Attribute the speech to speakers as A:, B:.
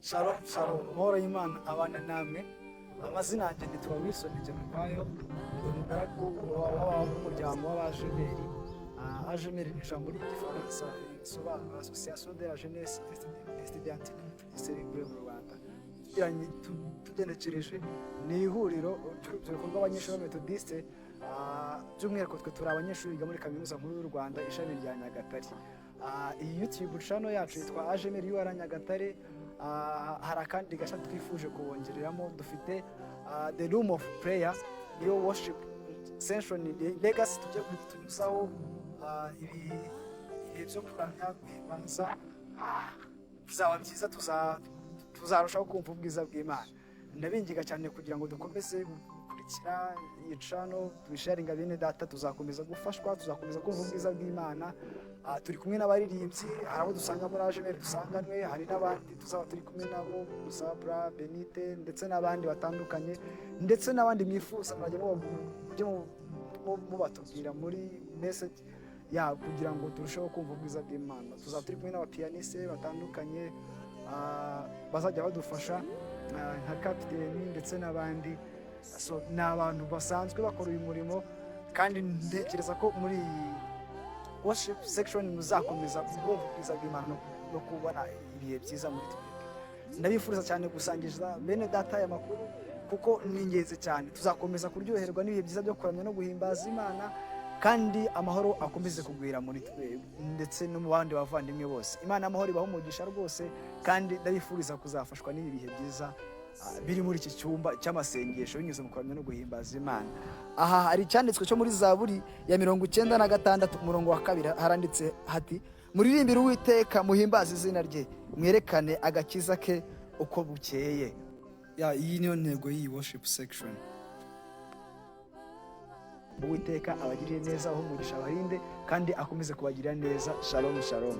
A: Shalom, Moro y'Imana abana namwe. Amazina yanjye nitwa Wilson Ajemel. Umugaragu w'umuryango w'Abajemeli. Ajemeli ni ijambo ry'igifaransa risobanura Association de la Jeunesse Estudiantine Célébrée mu Rwanda. Tugenekereje ni ihuriro ry'urubyiruko rw'abanyeshuri b'Amethodiste, by'umwihariko twe turi abanyeshuri biga muri Kaminuza Nkuru y'u Rwanda ishami rya Nyagatare. Iyi YouTube channel yacu yitwa Ajemel UR Nyagatare. Hari akandi gashya twifuje kubongereramo, dufite the room of prayer, yo worship session legacy tujye kutuzaho ibihe byo kuramya kwibanza bizaba byiza, tuzarushaho kumva ubwiza bw'Imana. Ndabingiga cyane kugira ngo dukomeze gukurikira iyi channel, tubisharinga bene data, tuzakomeza gufashwa, tuzakomeza kumva ubwiza bw'Imana. Turi kumwe n'abaririmbyi, hari abo dusanga muri Ajemel dusanganwe, hari n'abandi tuzaba turi kumwe nabo, Musabra, Benite ndetse n'abandi batandukanye, ndetse n'abandi mwifuza mujye mubatubwira muri message ya kugira ngo turusheho kumva ubwiza bw'Imana. Tuzaba turi kumwe n'abapianiste batandukanye bazajya badufasha nka kapiteni ndetse n'abandi. So ni abantu basanzwe bakora uyu murimo, kandi ntekereza ko muri worship section muzakomeza kumva ubwiza bw'Imana no kubona ibihe byiza muri twebwe. Ndabifuriza cyane gusangiza bene data aya makuru kuko ni ingenzi cyane. Tuzakomeza kuryoherwa n'ibihe byiza byo kuramya no guhimbaza Imana, kandi amahoro akomeze kugwira muri twebwe ndetse no mu bandi bavandimwe bose. Imana amahoro ibaho umugisha rwose, kandi ndabifuriza kuzafashwa n'ibi bihe byiza biri muri iki cyumba cy'amasengesho binyuze mu kuramya no guhimbaza Imana. Aha hari icyanditswe cyo muri Zaburi ya 96 umurongo wa 2, haranditse hati: muririmbire Uwiteka, muhimbaze izina rye, mwerekane agakiza ke uko bukeye. Iyi niyo ntego y'iyi worship section. Uwiteka abagirire neza, aho umugisha abarinde kandi akomeze kubagirira neza. Shalom shalom.